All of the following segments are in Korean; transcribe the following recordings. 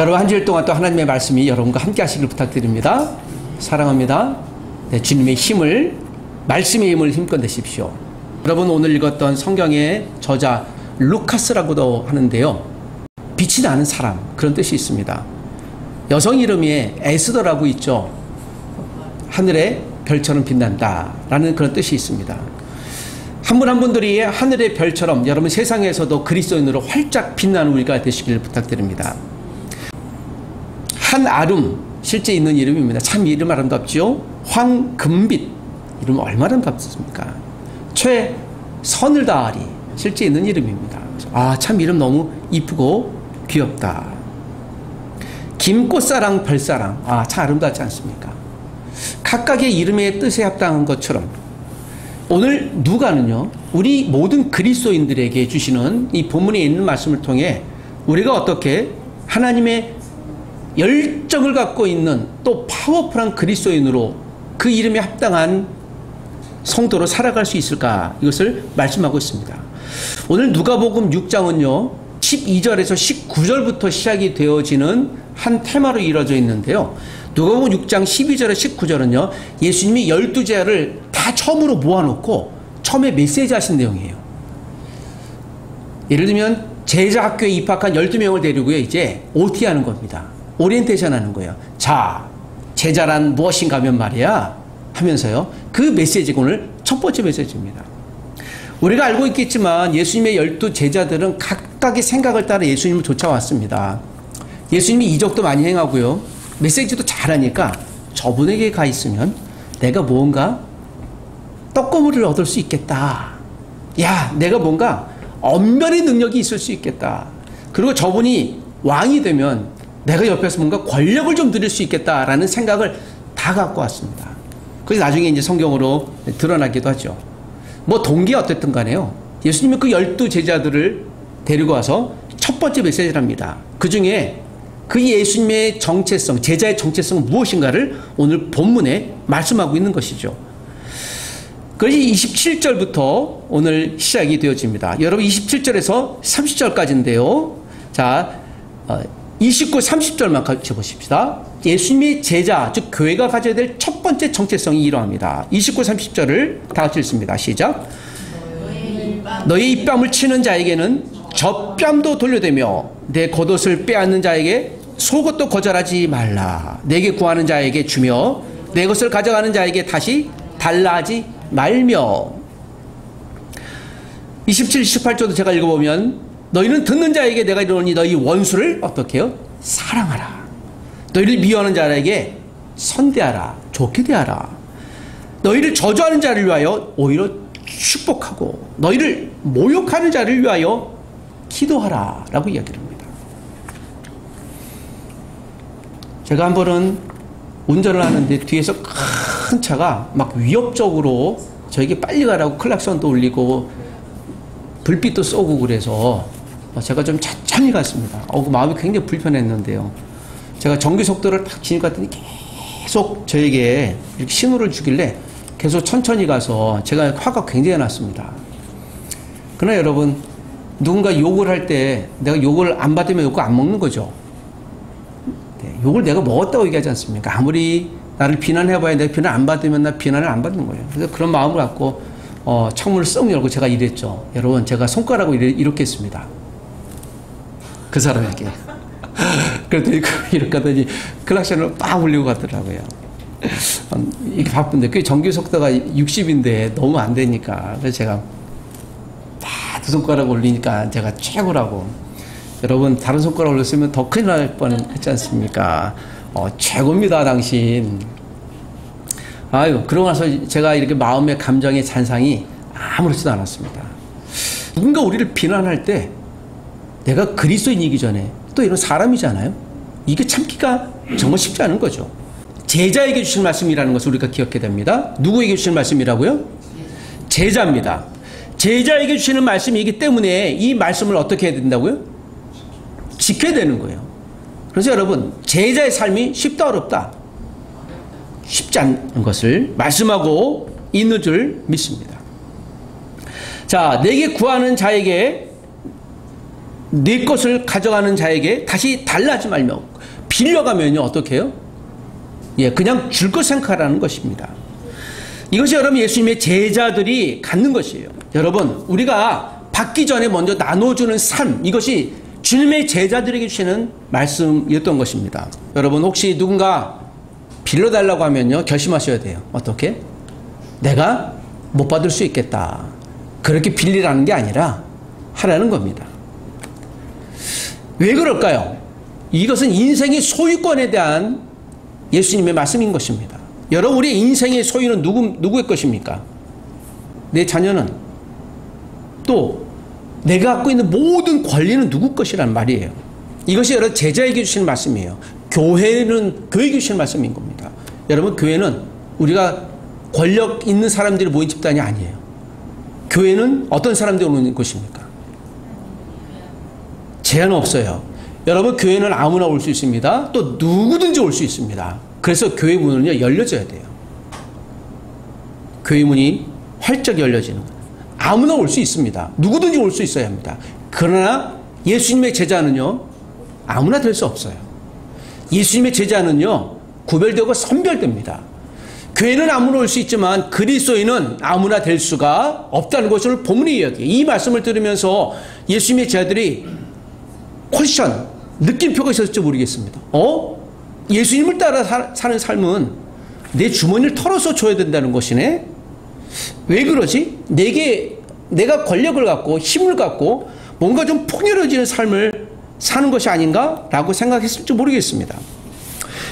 여러분 한 주일 동안 또 하나님의 말씀이 여러분과 함께 하시길 부탁드립니다. 사랑합니다. 네, 주님의 힘을, 말씀의 힘을 힘껏 내십시오. 여러분 오늘 읽었던 성경의 저자 루카스라고도 하는데요. 빛이 나는 사람, 그런 뜻이 있습니다. 여성 이름이 에스더라고 있죠. 하늘의 별처럼 빛난다 라는 그런 뜻이 있습니다. 한 분 한 분들이 하늘의 별처럼 여러분 세상에서도 그리스도인으로 활짝 빛나는 우리가 되시길 부탁드립니다. 한아름, 실제 있는 이름입니다. 참 이름 아름답죠. 황금빛, 이름 얼마나 아름답습니까? 최선을다하리, 실제 있는 이름입니다. 아, 참 이름 너무 이쁘고 귀엽다. 김꽃사랑 별사랑, 아, 참 아름답지 않습니까? 각각의 이름의 뜻에 합당한 것처럼 오늘 누가는요, 우리 모든 그리스도인들에게 주시는 이 본문에 있는 말씀을 통해 우리가 어떻게 하나님의 열정을 갖고 있는 또 파워풀한 그리스도인으로 그 이름에 합당한 성도로 살아갈 수 있을까, 이것을 말씀하고 있습니다. 오늘 누가복음 6장은요 12절에서 19절부터 시작이 되어지는 한 테마로 이루어져 있는데요, 누가복음 6장 12절에 19절은요 예수님이 12제자를 다 처음으로 모아놓고 처음에 메시지 하신 내용이에요. 예를 들면 제자 학교에 입학한 12명을 데리고요 이제 OT 하는 겁니다. 오리엔테이션 하는 거예요. 자, 제자란 무엇인가 하면 말이야 하면서요, 그 메시지가 오늘 첫 번째 메시지입니다. 우리가 알고 있겠지만 예수님의 12제자들은 각각의 생각을 따라 예수님을 쫓아왔습니다. 예수님이 이적도 많이 행하고요 메시지도 잘하니까 저분에게 가 있으면 내가 뭔가 떡고물을 얻을 수 있겠다. 야, 내가 뭔가 언변의 능력이 있을 수 있겠다. 그리고 저분이 왕이 되면 내가 옆에서 뭔가 권력을 좀 누릴 수 있겠다라는 생각을 다 갖고 왔습니다. 그래서 나중에 이제 성경으로 드러나기도 하죠. 뭐 동기가 어쨌든 간에요, 예수님은 그 12제자들을 데리고 와서 첫 번째 메시지를 합니다. 그 중에 그 예수님의 정체성, 제자의 정체성은 무엇인가를 오늘 본문에 말씀하고 있는 것이죠. 그래서 27절부터 오늘 시작이 되어집니다. 여러분 27절에서 30절까지인데요. 자, 29, 30절만 같이 보십시다. 예수님의 제자, 즉 교회가 가져야 될 첫 번째 정체성이 이러합니다. 29, 30절을 다 같이 읽습니다. 시작. 너의 입밤을 치는 자에게는 젖뺨도 돌려대며 내 겉옷을 빼앗는 자에게 속옷도 거절하지 말라. 내게 구하는 자에게 주며 내 것을 가져가는 자에게 다시 달라 하지 말며. 27, 28절도 제가 읽어보면 너희는 듣는 자에게 내가 이르노니 너희 원수를 어떻게 해요? 사랑하라. 너희를 미워하는 자에게 선대하라. 좋게 대하라. 너희를 저주하는 자를 위하여 오히려 축복하고 너희를 모욕하는 자를 위하여 기도하라 라고 이야기를 합니다. 제가 한 번은 운전을 하는데 뒤에서 큰 차가 막 위협적으로 저에게 빨리 가라고 클락선도 울리고 불빛도 쏘고 그래서 제가 좀 천천히 갔습니다. 그 마음이 굉장히 불편했는데요, 제가 정규 속도를 딱 진입했더니 계속 저에게 이렇게 신호를 주길래 계속 천천히 가서 제가 화가 굉장히 났습니다. 그러나 여러분, 누군가 욕을 할 때 내가 욕을 안 받으면 욕을 안 먹는 거죠. 네, 욕을 내가 먹었다고 얘기하지 않습니까? 아무리 나를 비난해봐야 내가 비난 안 받으면 나 비난을 안 받는 거예요. 그래서 그런 마음을 갖고 창문을 썩 열고 제가 이랬죠. 여러분, 제가 손가락으로 이렇게 했습니다. 그 사람에게. 그랬더니 이렇게 하더니 클락션을 빡 울리고 가더라고요. 이게 바쁜데, 그게 정규 속도가 60인데 너무 안 되니까. 그래서 제가 다 두 손가락 올리니까 제가 최고라고. 여러분, 다른 손가락 올렸으면 더 큰일 날 뻔 했지 않습니까? 최고입니다, 당신. 아유, 그러고 나서 제가 이렇게 마음의 감정의 잔상이 아무렇지도 않았습니다. 누군가 우리를 비난할 때 내가 그리스도인이기 전에 또 이런 사람이잖아요. 이게 참기가 정말 쉽지 않은 거죠. 제자에게 주신 말씀이라는 것을 우리가 기억해야 됩니다. 누구에게 주신 말씀이라고요? 제자입니다. 제자에게 주시는 말씀이기 때문에 이 말씀을 어떻게 해야 된다고요? 지켜야 되는 거예요. 그래서 여러분, 제자의 삶이 쉽다 어렵다? 쉽지 않은 것을 말씀하고 있는 줄 믿습니다. 자, 내게 구하는 자에게 내 것을 가져가는 자에게 다시 달라하지 말며 빌려가면요 어떻게 해요? 예, 그냥 줄 것 생각하라는 것입니다. 이것이 여러분 예수님의 제자들이 갖는 것이에요. 여러분 우리가 받기 전에 먼저 나눠주는 삶, 이것이 주님의 제자들에게 주시는 말씀이었던 것입니다. 여러분 혹시 누군가 빌려달라고 하면요 결심하셔야 돼요. 어떻게? 내가 못 받을 수 있겠다. 그렇게 빌리라는 게 아니라 하라는 겁니다. 왜 그럴까요? 이것은 인생의 소유권에 대한 예수님의 말씀인 것입니다. 여러분 우리의 인생의 소유는 누구의 것입니까? 내 자녀는, 또 내가 갖고 있는 모든 권리는 누구 것이란 말이에요. 이것이 여러분 제자에게 주시는 말씀이에요. 교회는 교회에게 주시는 말씀인 겁니다. 여러분 교회는 우리가 권력 있는 사람들이 모인 집단이 아니에요. 교회는 어떤 사람들이 오는 곳입니까? 제한 없어요. 여러분 교회는 아무나 올 수 있습니다. 또 누구든지 올 수 있습니다. 그래서 교회 문은요 열려져야 돼요. 교회 문이 활짝 열려지는 거예요. 아무나 올 수 있습니다. 누구든지 올 수 있어야 합니다. 그러나 예수님의 제자는요 아무나 될 수 없어요. 예수님의 제자는요 구별되고 선별됩니다. 교회는 아무나 올 수 있지만 그리스도인은 아무나 될 수가 없다는 것을 본문이 이야기해요. 이 말씀을 들으면서 예수님의 제자들이 퀘션, 느낌표가 있었을지 모르겠습니다. 예수님을 따라 사는 삶은 내 주머니를 털어서 줘야 된다는 것이네? 왜 그러지? 내가 권력을 갖고 힘을 갖고 뭔가 좀 풍요로워지는 삶을 사는 것이 아닌가? 라고 생각했을지 모르겠습니다.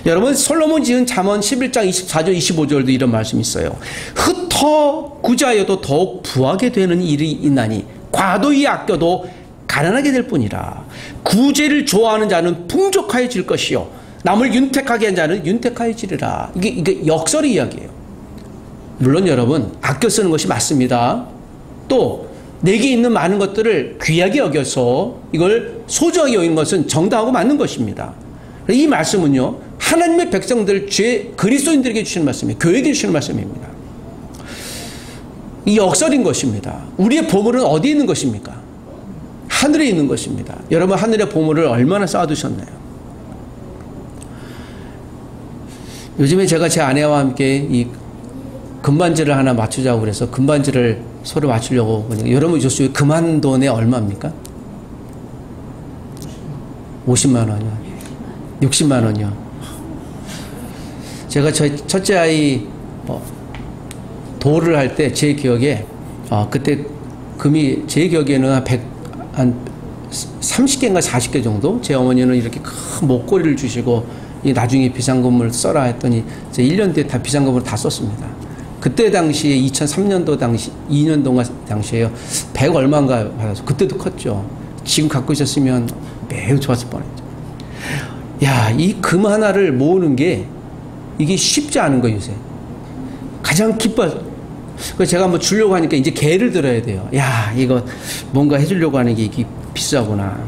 여러분 솔로몬 지은 잠언 11장 24절 25절도 이런 말씀이 있어요. 흩어 구자여도 더욱 부하게 되는 일이 있나니 과도히 아껴도 가난하게 될 뿐이라. 구제를 좋아하는 자는 풍족하여질 것이요 남을 윤택하게 한 자는 윤택하여지리라. 이게 역설의 이야기예요. 물론 여러분 아껴 쓰는 것이 맞습니다. 또 내게 있는 많은 것들을 귀하게 여겨서 이걸 소중하게 여기는 것은 정당하고 맞는 것입니다. 이 말씀은요 하나님의 백성들 죄 그리스도인들에게 주시는 말씀이에요. 교회에게 주시는 말씀입니다. 이 역설인 것입니다. 우리의 보물은 어디에 있는 것입니까? 하늘에 있는 것입니다. 여러분 하늘의 보물을 얼마나 쌓아두셨나요? 요즘에 제가 제 아내와 함께 이 금반지를 하나 맞추자고 그래서 금반지를 서로 맞추려고 보니까 여러분 저 금한돈에 얼마입니까? 50만 원이요. 60만 원이요. 제가 저희 첫째 아이 도를 할 때 제 기억에 그때 금이 제 기억에는 한 30개인가 40개 정도? 제 어머니는 이렇게 큰 목걸이를 주시고 나중에 비상금을 써라 했더니 제 1년 뒤에 다 비상금을 다 썼습니다. 그때 당시에 2003년도 당시 2년도가 당시에요. 100 얼마인가 받아서 그때도 컸죠. 지금 갖고 있었으면 매우 좋았을 뻔했죠. 야, 이 금 하나를 모으는 게 이게 쉽지 않은 거예요, 요새. 가장 기뻐. 그래서 제가 한번 주려고 하니까 이제 개를 들어야 돼요. 야, 이거 뭔가 해주려고 하는 게 이게 비싸구나.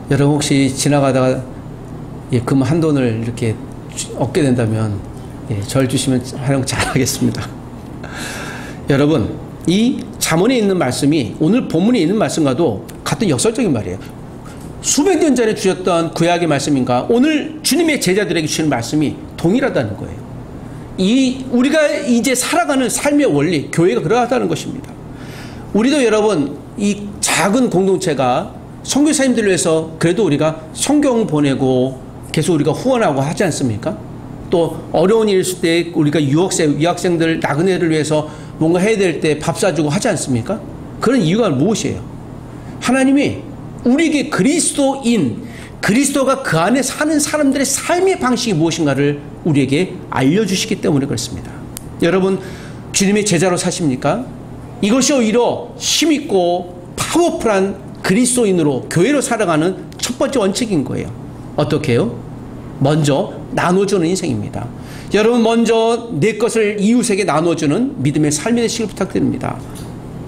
여러분 혹시 지나가다가 금 한 돈을 이렇게 얻게 된다면 절 주시면 활용 잘하겠습니다. 여러분 이 잠언에 있는 말씀이 오늘 본문에 있는 말씀과도 같은 역설적인 말이에요. 수백 년 전에 주셨던 구약의 말씀인가 오늘 주님의 제자들에게 주시는 말씀이 동일하다는 거예요. 우리가 이제 살아가는 삶의 원리, 교회가 그러하다는 것입니다. 우리도 여러분 이 작은 공동체가 선교사님들을 위해서 그래도 우리가 성경 보내고 계속 우리가 후원하고 하지 않습니까? 또 어려운 일 있을 때 우리가 유학생들 나그네를 위해서 뭔가 해야 될 때 밥 사주고 하지 않습니까? 그런 이유가 무엇이에요? 하나님이 우리에게 그리스도가 그 안에 사는 사람들의 삶의 방식이 무엇인가를 우리에게 알려주시기 때문에 그렇습니다. 여러분 주님의 제자로 사십니까? 이것이 오히려 힘있고 파워풀한 그리스도인으로 교회로 살아가는 첫 번째 원칙인 거예요. 어떻게 해요? 먼저 나눠주는 인생입니다. 여러분 먼저 내 것을 이웃에게 나눠주는 믿음의 삶이 되시길 부탁드립니다.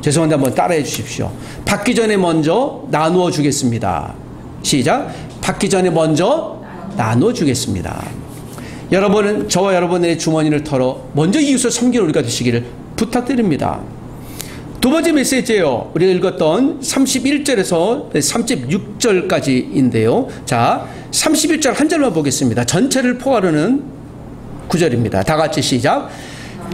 죄송한데 한번 따라해 주십시오. 받기 전에 먼저 나누어 주겠습니다. 시작. 받기 전에 먼저 나눠 주겠습니다. 여러분은 저와 여러분의 주머니를 털어 먼저 이웃을 섬기는 우리가 되시기를 부탁드립니다. 두 번째 메시지예요. 우리가 읽었던 31절에서 36절까지인데요. 자, 31절 한 절만 보겠습니다. 전체를 포괄하는 구절입니다. 다 같이 시작.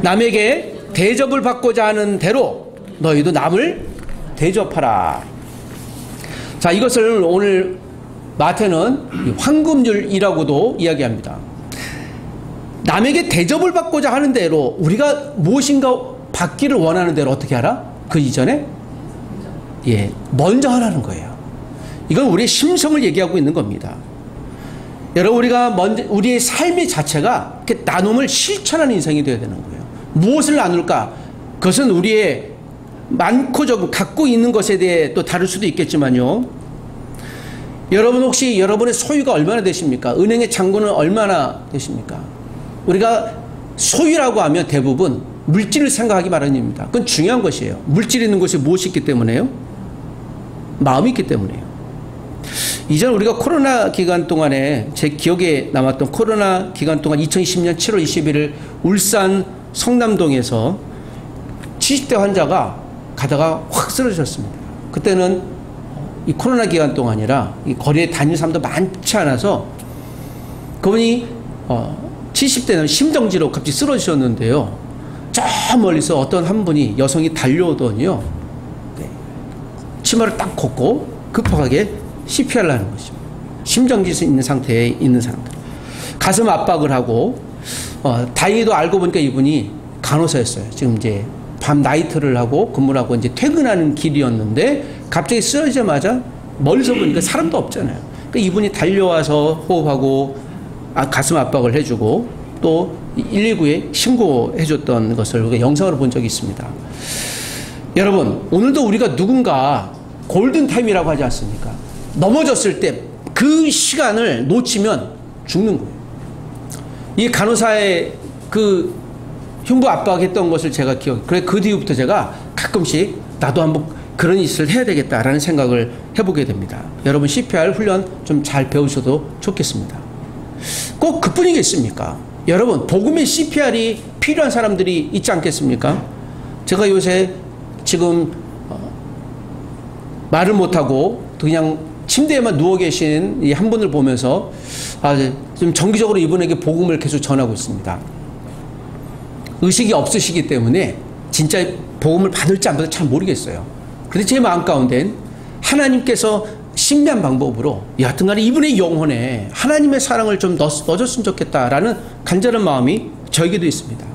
남에게 대접을 받고자 하는 대로 너희도 남을 대접하라. 자, 이것을 오늘 마태는 황금률이라고도 이야기합니다. 남에게 대접을 받고자 하는 대로 우리가 무엇인가 받기를 원하는 대로 어떻게 하라? 그 이전에 먼저 하라는 거예요. 이건 우리의 심성을 얘기하고 있는 겁니다. 여러분, 우리가 먼저 우리의 삶의 자체가 이렇게 나눔을 실천하는 인생이 되어야 되는 거예요. 무엇을 나눌까? 그것은 우리의 많고 적고 갖고 있는 것에 대해 또 다를 수도 있겠지만요. 여러분, 혹시 여러분의 소유가 얼마나 되십니까? 은행의 잔고는 얼마나 되십니까? 우리가 소유라고 하면 대부분 물질을 생각하기 마련입니다. 그건 중요한 것이에요. 물질이 있는 곳이 무엇이 있기 때문에요? 마음이 있기 때문에요. 이전 우리가 코로나 기간 동안에 제 기억에 남았던 코로나 기간 동안 2020년 7월 21일 울산 성남동에서 70대 환자가 가다가 확 쓰러졌습니다. 그때는 이 코로나 기간 동안이라 이 거리에 다니는 사람도 많지 않아서 그분이 70대는 심정지로 갑자기 쓰러지셨는데요. 저 멀리서 어떤 한 분이 여성이 달려오더니요. 치마를 딱 걷고 급하게 CPR을 하는 것입니다. 심정지에 있는 상태에 있는 사람들. 가슴 압박을 하고 다행히도 알고 보니까 이분이 간호사였어요. 지금 이제 밤 나이트를 하고 근무를 하고 이제 퇴근하는 길이었는데 갑자기 쓰러지자마자 멀리서 보니까 사람도 없잖아요. 그러니까 이분이 달려와서 호흡하고 가슴 압박을 해주고 또 119에 신고해줬던 것을 우리가 영상으로 본 적이 있습니다. 여러분, 오늘도 우리가 누군가 골든타임이라고 하지 않습니까? 넘어졌을 때 그 시간을 놓치면 죽는 거예요. 이 간호사의 그 흉부 압박했던 것을 제가 그래 그 뒤부터 제가 가끔씩 나도 한번 그런 짓을 해야 되겠다라는 생각을 해보게 됩니다. 여러분, CPR 훈련 좀 잘 배우셔도 좋겠습니다. 꼭 그뿐이겠습니까? 여러분, 복음의 CPR이 필요한 사람들이 있지 않겠습니까? 제가 요새 지금 말을 못하고 그냥 침대에만 누워 계신 이 한 분을 보면서 좀 정기적으로 이분에게 복음을 계속 전하고 있습니다. 의식이 없으시기 때문에 진짜 복음을 받을지 안 받을지 잘 모르겠어요. 그런데 제 마음 가운데는 하나님께서 신비한 방법으로 여하튼간에 이분의 영혼에 하나님의 사랑을 좀 넣어줬으면 좋겠다라는 간절한 마음이 저에게도 있습니다.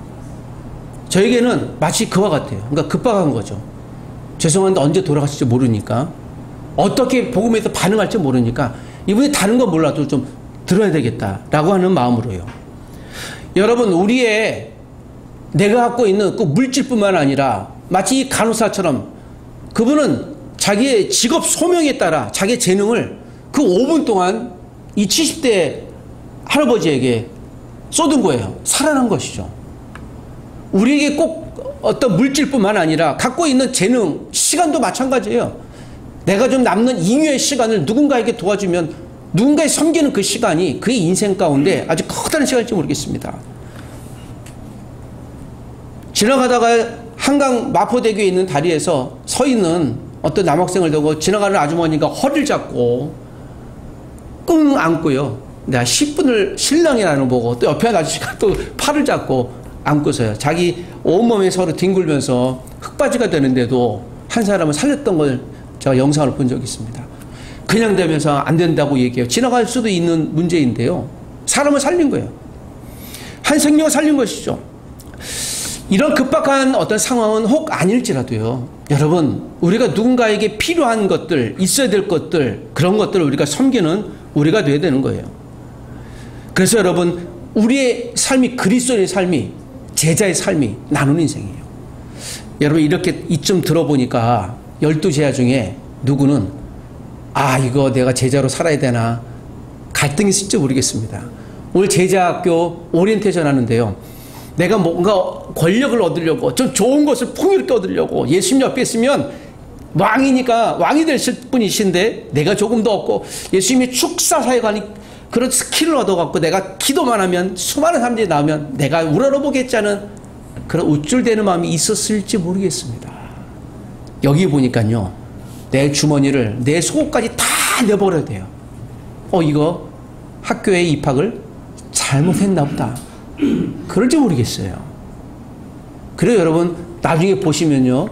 저에게는 마치 그와 같아요. 그러니까 급박한 거죠. 죄송한데 언제 돌아가실지 모르니까, 어떻게 복음에서 반응할지 모르니까 이분이 다른 건 몰라도 좀 들어야 되겠다라고 하는 마음으로요. 여러분, 우리의 내가 갖고 있는 그 물질뿐만 아니라 마치 이 간호사처럼 그분은 자기의 직업 소명에 따라 자기의 재능을 그 5분 동안 이 70대 할아버지에게 쏟은 거예요. 살아난 것이죠. 우리에게 꼭 어떤 물질뿐만 아니라 갖고 있는 재능, 시간도 마찬가지예요. 내가 좀 남는 잉여의 시간을 누군가에게 도와주면 누군가에 섬기는 그 시간이 그의 인생 가운데 아주 커다란 시간일지 모르겠습니다. 지나가다가 한강 마포대교에 있는 다리에서 서 있는 어떤 남학생을 두고 지나가는 아주머니가 허리를 잡고 끙 안고요. 내가 10분을 신랑이라는 거 보고 또 옆에 아저씨가 또 팔을 잡고 안고서요. 자기 온몸에 서로 뒹굴면서 흙바지가 되는데도 한 사람을 살렸던 걸 제가 영상을 본 적이 있습니다. 그냥 되면서 안 된다고 얘기해요. 지나갈 수도 있는 문제인데요. 사람을 살린 거예요. 한 생명을 살린 것이죠. 이런 급박한 어떤 상황은 혹 아닐지라도요. 여러분, 우리가 누군가에게 필요한 것들, 있어야 될 것들, 그런 것들을 우리가 섬기는 우리가 돼야 되는 거예요. 그래서 여러분, 우리의 삶이 그리스도의 삶이 제자의 삶이 나누는 인생이에요. 여러분, 이렇게 이쯤 들어보니까 12제자 중에 누구는 이거 내가 제자로 살아야 되나 갈등이 있을지 모르겠습니다. 오늘 제자학교 오리엔테이션 하는데요. 내가 뭔가 권력을 얻으려고 좀 좋은 것을 풍요롭게 얻으려고 예수님 옆에 있으면 왕이니까 왕이 될 분이신데 내가 조금 더 얻고 예수님이 축사사역하니 그런 스킬을 얻어갖고 내가 기도만 하면 수많은 사람들이 나오면 내가 우러러보겠지 하는 그런 우쭐대는 마음이 있었을지 모르겠습니다. 여기 보니까요, 내 주머니를, 내 속옷까지 다 내버려야 돼요. 이거 학교에 입학을 잘못했나 보다. 그럴지 모르겠어요. 그래요, 여러분, 나중에 보시면요,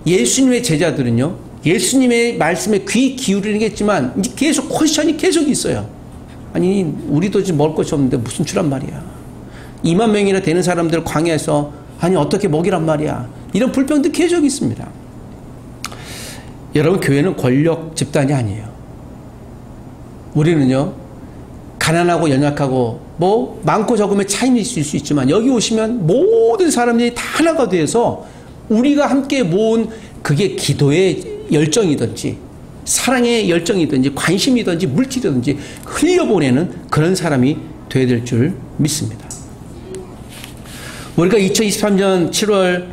예수님의 제자들은요, 예수님의 말씀에 귀 기울이겠지만 이제 계속 퀘션이 계속 있어요. 아니, 우리도 지금 먹을 것이 없는데 무슨 주란 말이야. 2만 명이나 되는 사람들 광야에서 아니 어떻게 먹이란 말이야. 이런 불평도 계속 있습니다. 여러분, 교회는 권력 집단이 아니에요. 우리는요, 가난하고 연약하고 뭐 많고 적음의 차이는 있을 수 있지만 여기 오시면 모든 사람들이 다 하나가 돼서 우리가 함께 모은 그게 기도의 열정이든지 사랑의 열정이든지 관심이든지 물질이든지 흘려보내는 그런 사람이 되어야 될 줄 믿습니다. 우리가 2023년 7월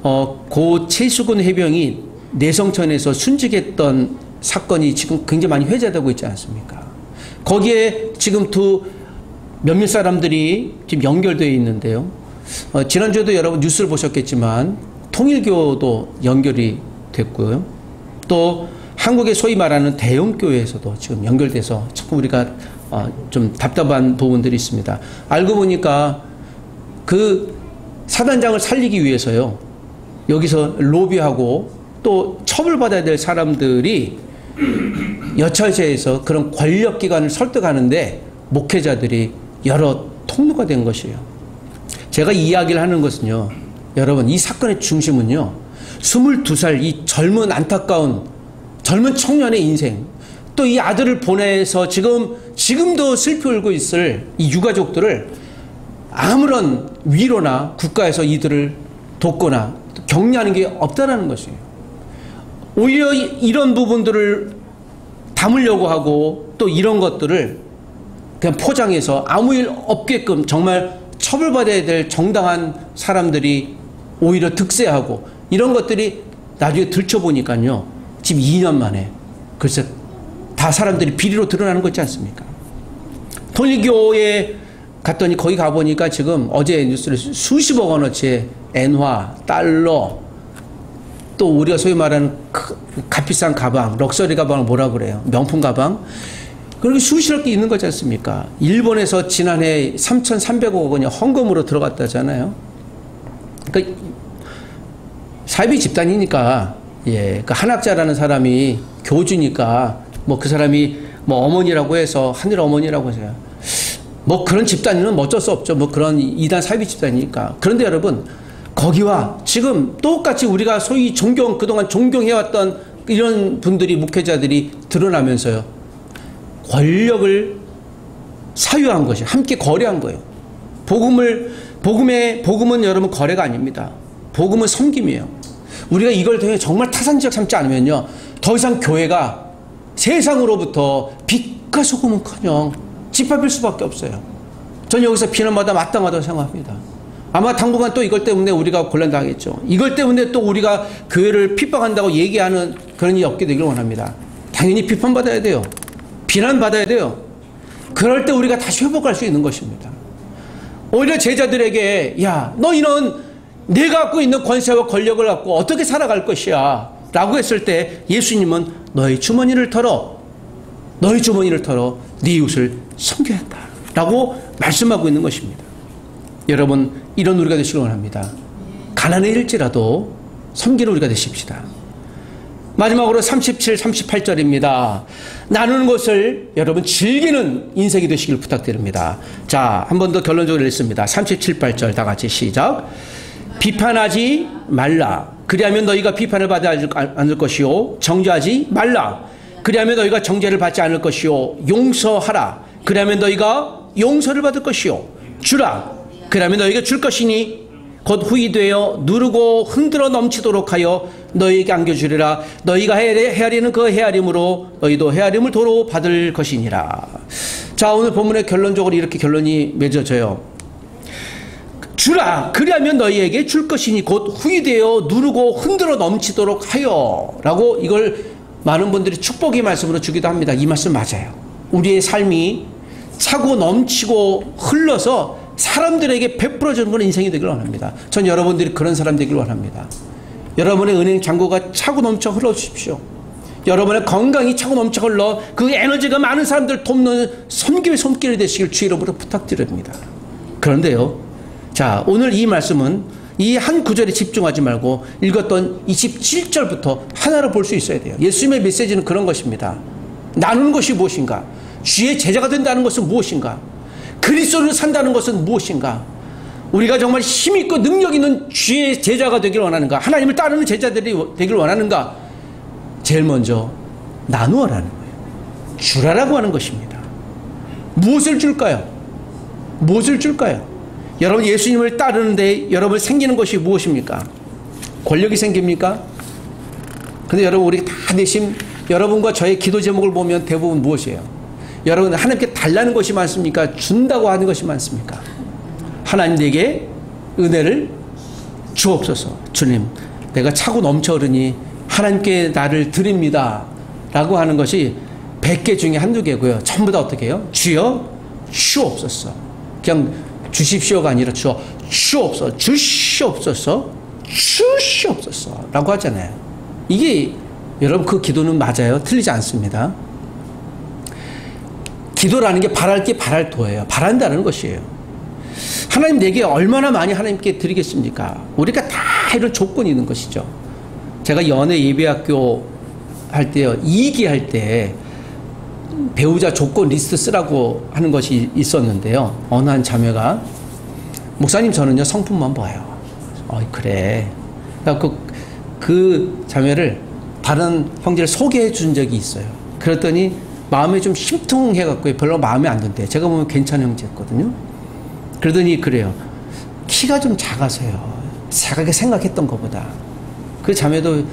고 최수근 해병이 내성천에서 순직했던 사건이 지금 굉장히 많이 회자되고 있지 않습니까? 거기에 지금 몇몇 사람들이 지금 연결되어 있는데요. 지난주에도 여러분 뉴스를 보셨겠지만 통일교도 연결이 됐고요. 또 한국의 소위 말하는 대형교회에서도 지금 연결돼서 조금 우리가 좀 답답한 부분들이 있습니다. 알고 보니까 그 사단장을 살리기 위해서요, 여기서 로비하고 또 처벌받아야 될 사람들이 여차저차해서 그런 권력기관을 설득하는데 목회자들이 여러 통로가 된 것이에요. 제가 이 이야기를 하는 것은요, 여러분, 이 사건의 중심은요, 22살 이 젊은 안타까운 젊은 청년의 인생, 또 이 아들을 보내서 지금도 슬피 울고 있을 이 유가족들을 아무런 위로나 국가에서 이들을 돕거나 격려하는 게 없다라는 것이에요. 오히려 이런 부분들을 담으려고 하고 또 이런 것들을 그냥 포장해서 아무 일 없게끔 정말 처벌받아야 될 정당한 사람들이 오히려 득세하고 이런 것들이 나중에 들춰보니까요, 지금 2년 만에 글쎄 다 사람들이 비리로 드러나는 거 있지 않습니까? 통일교에 갔더니 거기 가보니까 지금 어제 뉴스를 수십억 원어치의 엔화, 달러, 또 우리가 소위 말하는 값비싼 가방, 럭셔리 가방을 뭐라 그래요? 명품 가방? 그렇게 수십억 개 있는 거지 않습니까? 일본에서 지난해 3,300억 원이 헌금으로 들어갔다잖아요. 그러니까 사이비 집단이니까, 예, 그 한학자라는 사람이 교주니까 뭐 그 사람이 뭐 어머니라고 해서 하늘 어머니라고 해서요. 뭐 그런 집단은 어쩔 수 없죠. 뭐 그런 이단 사이비 집단이니까. 그런데 여러분, 거기와 지금 똑같이 우리가 소위 그동안 존경해왔던 이런 분들이, 목회자들이 드러나면서요, 권력을 사유한 것이 함께 거래한 거예요. 복음은 여러분 거래가 아닙니다. 복음은 섬김이에요. 우리가 이걸 통해 정말 타산지역 삼지 않으면요, 더 이상 교회가 세상으로부터 빛과 소금은커녕 짓밟힐 수밖에 없어요. 전 여기서 비난마다 마땅하다고 생각합니다. 아마 당분간 또 이것 때문에 우리가 곤란당하겠죠. 이걸 때문에 또 우리가 교회를 핍박한다고 얘기하는 그런 일이 없게 되기를 원합니다. 당연히 비판받아야 돼요. 비난받아야 돼요. 그럴 때 우리가 다시 회복할 수 있는 것입니다. 오히려 제자들에게, 야, 너희는 내가 갖고 있는 권세와 권력을 갖고 어떻게 살아갈 것이야 라고 했을 때 예수님은 너희 주머니를 털어 네 이웃을 섬겨야 한다 라고 말씀하고 있는 것입니다. 여러분, 이런 우리가 되시길 원합니다. 가난해일지라도 섬기는 우리가 되십시다. 마지막으로 37, 38절입니다. 나누는 것을 여러분 즐기는 인생이 되시길 부탁드립니다. 자, 한 번 더 결론적으로 읽습니다. 37, 8절 다 같이 시작. 비판하지 말라. 그리하면 너희가 비판을 받지 않을 것이요. 정죄하지 말라. 그리하면 너희가 정죄를 받지 않을 것이요. 용서하라. 그리하면 너희가 용서를 받을 것이요. 주라. 그러면 너희가 줄 것이니 곧 후이 되어 누르고 흔들어 넘치도록 하여 너희에게 안겨주리라. 너희가 헤아리는 그 헤아림으로 너희도 헤아림을 도로 받을 것이니라. 자, 오늘 본문의 결론적으로 이렇게 결론이 맺어져요. 주라. 그리하면 너희에게 줄 것이니 곧 후이 되어 누르고 흔들어 넘치도록 하여 라고 이걸 많은 분들이 축복의 말씀으로 주기도 합니다. 이 말씀 맞아요. 우리의 삶이 차고 넘치고 흘러서 사람들에게 베풀어주는 그런 인생이 되길 원합니다. 전 여러분들이 그런 사람 되길 원합니다. 여러분의 은행 잔고가 차고 넘쳐 흘러주십시오. 여러분의 건강이 차고 넘쳐 흘러 그 에너지가 많은 사람들 돕는 섬김의 손길이 되시길 주의 이름으로 부탁드립니다. 그런데요, 자, 오늘 이 말씀은 이 한 구절에 집중하지 말고 읽었던 27절부터 하나로 볼 수 있어야 돼요. 예수님의 메시지는 그런 것입니다. 나누는 것이 무엇인가? 주의 제자가 된다는 것은 무엇인가? 그리스도를 산다는 것은 무엇인가? 우리가 정말 힘있고 능력 있는 주의 제자가 되길 원하는가? 하나님을 따르는 제자들이 되길 원하는가? 제일 먼저 나누어라는 거예요. 주라라고 하는 것입니다. 무엇을 줄까요? 무엇을 줄까요? 여러분 예수님을 따르는데 여러분 생기는 것이 무엇입니까? 권력이 생깁니까? 근데 여러분 우리 다 내심 여러분과 저의 기도 제목을 보면 대부분 무엇이에요? 여러분 하나님께 달라는 것이 많습니까? 준다고 하는 것이 많습니까? 하나님 내게 은혜를 주옵소서. 주님, 내가 차고 넘쳐 흐르니 하나님께 나를 드립니다 라고 하는 것이 100개 중에 한두 개고요. 전부 다 어떻게 해요? 주여 주옵소서. 그냥 주십시오가 아니라 주옵소서, 주시옵소서, 주시옵소서 라고 하잖아요. 이게 여러분 그 기도는 맞아요. 틀리지 않습니다. 기도라는 게 바랄 게 바랄 도예요. 바란다는 것이에요. 하나님 내게 얼마나 많이 하나님께 드리겠습니까? 우리가 다 이런 조건이 있는 것이죠. 제가 연애 예배학교 할 때요, 2기 할 때 배우자 조건 리스트 쓰라고 하는 것이 있었는데요. 어느 한 자매가 목사님 저는요 성품만 봐요. 그래. 그 자매를 다른 형제를 소개해 준 적이 있어요. 그랬더니 마음에 좀 심퉁해갖고 별로 마음에 안 든대. 제가 보면 괜찮은 형제였거든요. 그러더니 그래요. 키가 좀 작아서요. 자기가 생각했던 것보다. 그 자매도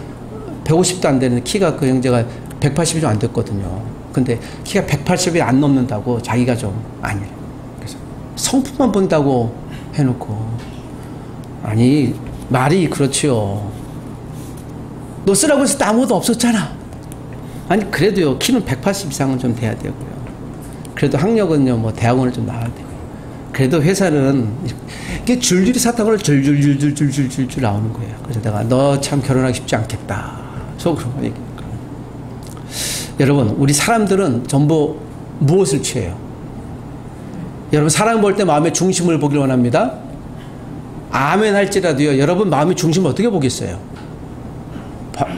150도 안 되는 키가 그 형제가 180이 좀 안 됐거든요. 근데 키가 180이 안 넘는다고 자기가 좀 아니래. 그래서 성품만 본다고 해놓고 아니 말이 그렇지요. 너 쓰라고 해서 아무도 없었잖아. 아니 그래도요 키는 180 이상은 좀 돼야 되고요. 그래도 학력은요 뭐 대학원을 좀 나와야 되고요. 그래도 회사는 이게 줄줄이 사탕으로 줄줄줄줄줄줄줄 나오는 거예요. 그래서 내가 너 참 결혼하기 쉽지 않겠다. 속으로 얘기해요. 여러분 우리 사람들은 전부 무엇을 취해요? 여러분 사람 볼 때 마음의 중심을 보길 원합니다. 아멘 할지라도요 여러분 마음의 중심을 어떻게 보겠어요?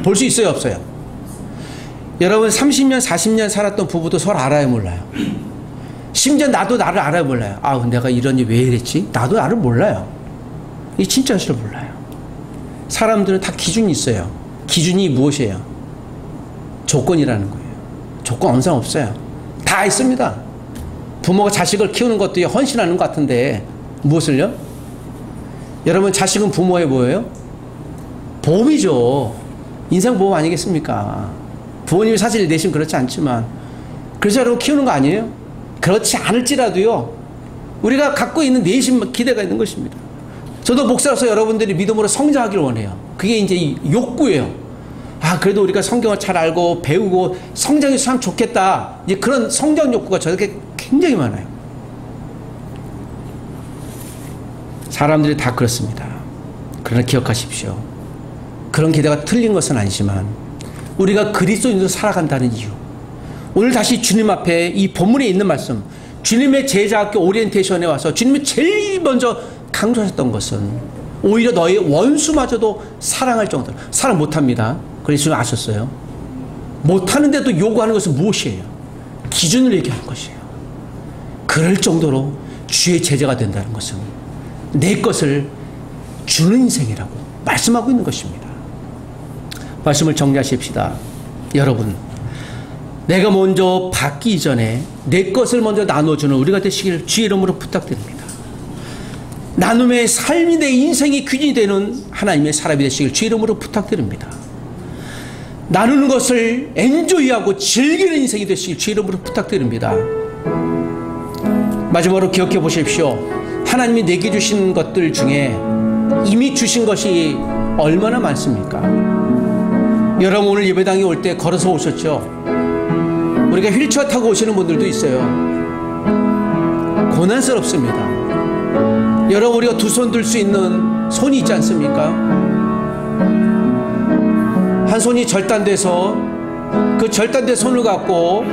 볼 수 있어요 없어요? 여러분 30년 40년 살았던 부부도 서로 알아요 몰라요? 심지어 나도 나를 알아요 몰라요? 아 내가 이런 일 왜 이랬지? 나도 나를 몰라요. 이 진짜 사실을 몰라요. 사람들은 다 기준이 있어요. 기준이 무엇이에요? 조건이라는 거예요. 조건 언상 없어요. 다 있습니다. 부모가 자식을 키우는 것도 헌신하는 것 같은데 무엇을요? 여러분 자식은 부모의 뭐예요? 보험이죠. 인생보험 아니겠습니까? 부모님이 사실 내심 그렇지 않지만 그래서 여러분 키우는 거 아니에요? 그렇지 않을지라도요 우리가 갖고 있는 내심 기대가 있는 것입니다. 저도 목사로서 여러분들이 믿음으로 성장하기를 원해요. 그게 이제 욕구예요. 아 그래도 우리가 성경을 잘 알고 배우고 성장해서 참 좋겠다. 이제 그런 성장 욕구가 저에게 굉장히 많아요. 사람들이 다 그렇습니다. 그러나 기억하십시오. 그런 기대가 틀린 것은 아니지만 우리가 그리스도인으로 살아간다는 이유, 오늘 다시 주님 앞에 이 본문에 있는 말씀, 주님의 제자학교 오리엔테이션에 와서 주님이 제일 먼저 강조하셨던 것은 오히려 너의 원수마저도 사랑할 정도로. 사랑 못합니다. 그래서 주님 아셨어요. 못하는데도 요구하는 것은 무엇이에요? 기준을 얘기하는 것이에요. 그럴 정도로 주의 제자가 된다는 것은 내 것을 주는 인생이라고 말씀하고 있는 것입니다. 말씀을 정리하십시다. 여러분, 내가 먼저 받기 전에 내 것을 먼저 나눠주는 우리가 되시길 주의 이름으로 부탁드립니다. 나눔의 삶이 내 인생의 귀인이 되는 하나님의 사람이 되시길 주의 이름으로 부탁드립니다. 나누는 것을 엔조이하고 즐기는 인생이 되시길 주의 이름으로 부탁드립니다. 마지막으로 기억해 보십시오. 하나님이 내게 주신 것들 중에 이미 주신 것이 얼마나 많습니까? 여러분 오늘 예배당에 올 때 걸어서 오셨죠? 우리가 휠체어 타고 오시는 분들도 있어요. 고난스럽습니다. 여러분 우리가 두 손 들 수 있는 손이 있지 않습니까? 한 손이 절단돼서 그 절단된 손을 갖고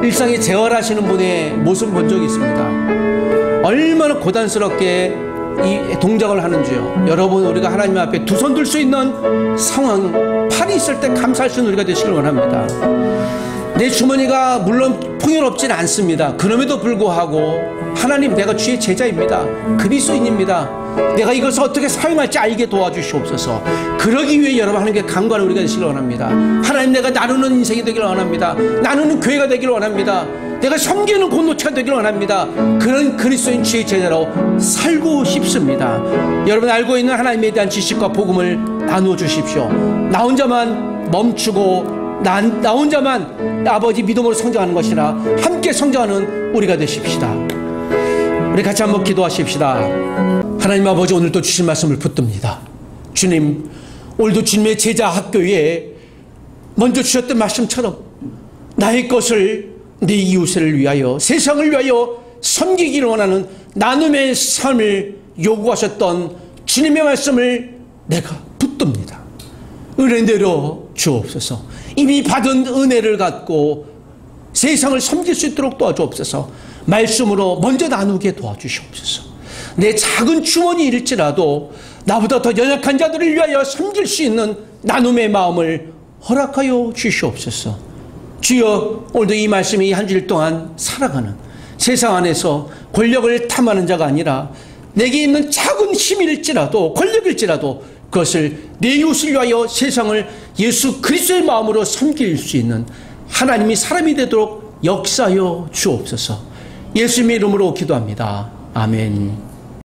일상에 재활하시는 분의 모습을 본 적이 있습니다. 얼마나 고단스럽게 이 동작을 하는지요. 여러분, 우리가 하나님 앞에 두 손 들 수 있는 상황, 팔이 있을 때 감사할 수 있는 우리가 되시길 원합니다. 내 주머니가 물론 풍요롭지는 않습니다. 그럼에도 불구하고 하나님, 내가 주의 제자입니다. 그리스도인입니다. 내가 이것을 어떻게 사용할지 알게 도와주시옵소서. 그러기 위해 여러분 하나님께 간구하는 우리가 되시길 원합니다. 하나님, 내가 나누는 인생이 되기를 원합니다. 나누는 교회가 되기를 원합니다. 내가 섬기는 공동체가 되기를 원합니다. 그런 그리스도인 주의 제자로 살고 싶습니다. 여러분, 알고 있는 하나님에 대한 지식과 복음을 나누어 주십시오. 나 혼자만 멈추고 나 혼자만 아버지 믿음으로 성장하는 것이라 함께 성장하는 우리가 되십시다. 우리 같이 한번 기도하십시다. 하나님 아버지, 오늘도 주신 말씀을 붙듭니다. 주님, 오늘도 주님의 제자 학교에 먼저 주셨던 말씀처럼 나의 것을 내 이웃을 위하여, 세상을 위하여 섬기기를 원하는 나눔의 삶을 요구하셨던 주님의 말씀을 내가 붙듭니다. 은혜대로 주옵소서. 이미 받은 은혜를 갖고 세상을 섬길 수 있도록 도와주옵소서. 말씀으로 먼저 나누게 도와주시옵소서. 내 작은 주머니일지라도 나보다 더 연약한 자들을 위하여 섬길 수 있는 나눔의 마음을 허락하여 주시옵소서. 주여, 오늘도 이 말씀이 한 주일 동안 살아가는 세상 안에서 권력을 탐하는 자가 아니라 내게 있는 작은 힘일지라도 권력일지라도 그것을 내 이웃을 위하여 세상을 예수 그리스도의 마음으로 섬길 수 있는 하나님이 사람이 되도록 역사하여 주옵소서. 예수님의 이름으로 기도합니다. 아멘.